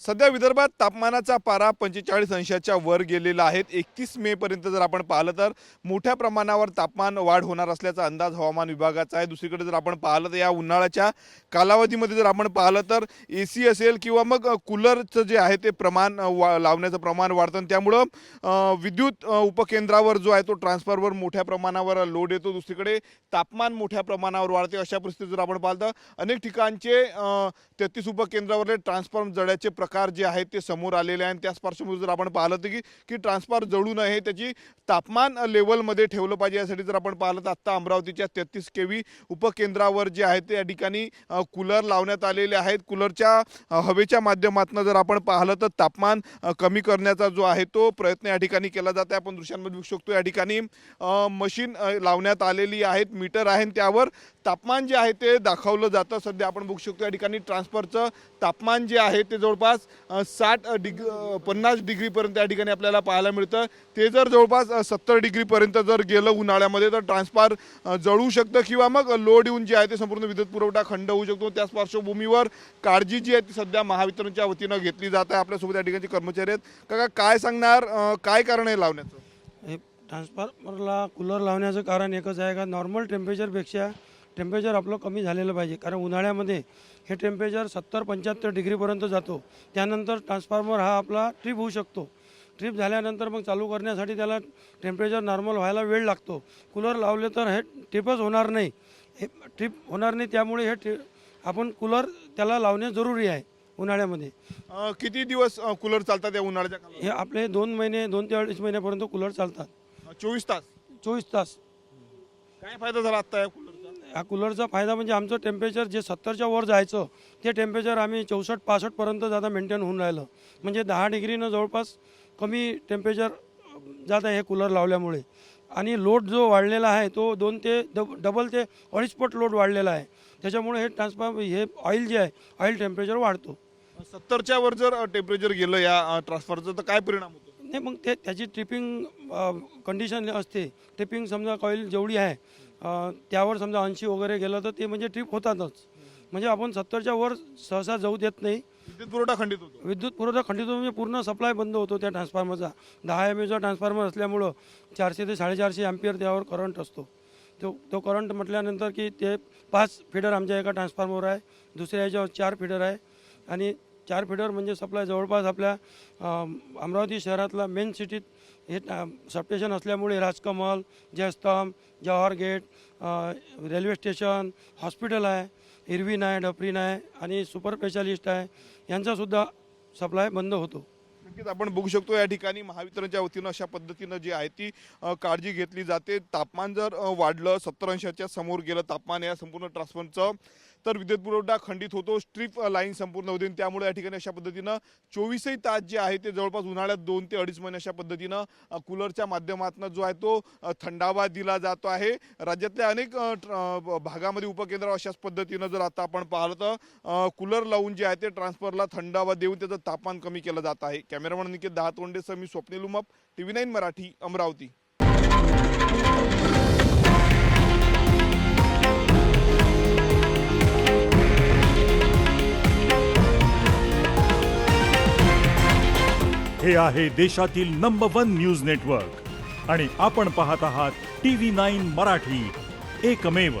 सध्या विदर्भात तापमानाचा पारा 45 अंशाच्या वर गेलेला आहे। 31 मे पर्यंत जर आपण पाहिलं तर मोठ्या प्रमाणावर तापमान वाढ होणार असल्याचा अंदाज हवामान विभागाचा आहे। दुसरीकडे जर आपण पाहिलं तर या उन्हाळ्याच्या कालावधीमध्ये जर आपण पाहिलं तर एसी असेल किंवा मग कूलरचं जे आहे ते प्रमाण लावण्याचं प्रमाण वाढतं, त्यामुळं विद्युत उपकेंद्रावर जो आहे तो ट्रान्सफॉर्मर मोठ्या प्रमाणावर लोड येतो। दुसरीकडे तापमान मोठ्या प्रमाणावर वाढते। अशा परिस्थितीत जर आपण पाहिलं तर अनेक ठिकाणचे 33 उपकेंद्रावरले ट्रान्सफॉर्म जळण्याचे प्रकार जे आहेत ते समोर आलेले आहेत। त्याच पार्श्वभूमीवर जर आपण पाहिलं तर की ट्रान्सफॉर्मर जळू नये त्याची तापमान लेवलमध्ये ठेवलं पाहिजे। यासाठी जर आपण पाहिलं तर आता अमरावतीच्या 33 केव्ही उपकेंद्रावर जे आहे ते या ठिकाणी कूलर लावण्यात आलेले आहेत। कूलरच्या हवेच्या माध्यमातून जर आपण पाहिलं तर तापमान कमी करण्याचा जो आहे तो प्रयत्न या ठिकाणी केला जात आहे। आपण दृश्यांमध्ये बघू शकतो या ठिकाणी मशीन लावण्यात आलेली आहेत, मीटर आहे, त्यावर तापमान जे आहे ते दाखवलं जातं। सध्या आपण बघू शकतो या ठिकाणी ट्रान्सफरचं तापमान जे आहे ते जवळपास 50 डिग्रीपर्यंत या ठिकाणी आपल्याला पाहायला मिळतं। ते जर जवळपास 70 डिग्रीपर्यंत जर गेलं उन्हाळ्यामध्ये तर ट्रान्सफॉर्मर जळू शकतं किंवा मग लोड येऊन जे आहे ते संपूर्ण विद्युत पुरवठा खंड होऊ शकतो। त्याच पार्श्वभूमीवर काळजी जी आहे ती सध्या महावितरणच्या वतीनं घेतली जात आहे। आपल्यासोबत या ठिकाणी कर्मचारी आहेत। काका काय सांगणार, काय कारण आहे लावण्याचं? हे ट्रान्सफॉर्मरला कूलर लावण्याचं कारण एकच आहे का नॉर्मल टेम्परेचरपेक्षा टेम्परेचर आपलं कमी झालेलं पाहिजे। कारण उन्हाळ्यामध्ये हे टेम्परेचर 70-75 डिग्रीपर्यंत जातो। त्यानंतर ट्रान्सफॉर्मर हा आपला ट्रिप होऊ शकतो। ट्रिप झाल्यानंतर मग चालू करण्यासाठी त्याला टेम्परेचर नॉर्मल व्हायला वेळ लागतो। कूलर लावले तर हे ट्रिपच होणार नाही, हे ट्रिप होणार नाही। त्यामुळे हे आपण कूलर त्याला लावणे जरुरी आहे उन्हाळ्यामध्ये। किती दिवस कूलर चालतात या उन्हाळ्याच्या काळात? हे आपले 2 महिने 2 ते 2.5 महिन्यापर्यंत कूलर चालतात। 24 तास? 24 तास। काय फायदा झाला आता या कूलरचा? या कूलरचा फायदा म्हणजे आमचं टेम्परेचर जे 70च्या वर जायचं ते टेम्परेचर आम्ही 64-65 पर्यंत जाता मेंटेन होऊन राहिलं। म्हणजे 10 डिग्रीनं जवळपास कमी टेम्परेचर जात आहे हे कूलर लावल्यामुळे। आणि लोड जो वाढलेला आहे तो 2 ते डबल ते 2.5 पट लोड वाढलेला आहे। त्याच्यामुळे हे ट्रान्सफॉर्मर हे ऑइल जे आहे ऑइल टेम्परेचर वाढतो। 70च्या वर जर टेम्परेचर गेलं या ट्रान्सफरचं तर काय परिणाम होतो? नाही, मग ते त्याची ट्रिपिंग कंडिशन असते। ट्रिपिंग समजा कॉईल जेवढी आहे त्यावर समजा 80 वगैरे गेलं तर ते म्हणजे ट्रिप होतातच। म्हणजे आपण 70च्या वर सहसा जाऊ देत नाही। विद्युत पुरवठा खंडित होतो? विद्युत पुरवठा खंडित होतो म्हणजे पूर्ण सप्लाय बंद होतो त्या ट्रान्सफॉर्मरचा। 10 एमएचा ट्रान्सफॉर्मर असल्यामुळं 400 ते 450 एम्पियर त्यावर करंट असतो। तो करंट म्हटल्यानंतर की ते 5 फीडर आमच्या एका ट्रान्सफॉर्मर आहे, दुसऱ्या याच्यावर 4 फीडर आहे। आणि 4 फीडर म्हणजे सप्लाय जवळपास आपल्या अमरावती शहरातला मेन सिटीत हे सबस्टेशन असल्यामुळे Rajkamal, Jaistambh, Jawahar gate, railway station, hospital आहे, इरविन आहे, डफरीन आहे आणि सुपर स्पेशालिस्ट आहे, यांचासुद्धा सप्लाय बंद होतो। नक्कीच आपण बघू शकतो या ठिकाणी महावितरणच्या वतीनं अशा पद्धतीनं जी आहे ती काळजी घेतली जाते। तापमान जर वाढलं 70 अंशाच्या समोर गेलं तापमान या संपूर्ण ट्रान्सफॉर्मरचं तर विद्युत पुरवठा खंडित होतो, स्ट्रीप लाईन संपूर्ण होते। त्यामुळे या ठिकाणी अशा पद्धतीनं 24 तास जे आहे ते जवळपास उन्हाळ्यात 2 ते 2.5 महिने अशा पद्धतीनं कूलरच्या माध्यमातून जो आहे तो थंडावा दिला जातो आहे। राज्यातल्या अनेक भागामध्ये उपकेंद्र अशाच पद्धतीनं जर आता आपण पाहिलं तर कूलर लावून जे आहे ते ट्रान्सफरला थंडावा देऊन त्याचं तापमान कमी केलं जात आहे। कॅमेरामन निकेत दहातोंडेसह मी स्वप्नील उमप, TV9 मराठी, अमरावती। हे आहे देशातील नंबर 1 न्यूज नेटवर्क आणि आपण पाहत आहात TV9 मराठी, एकमेव।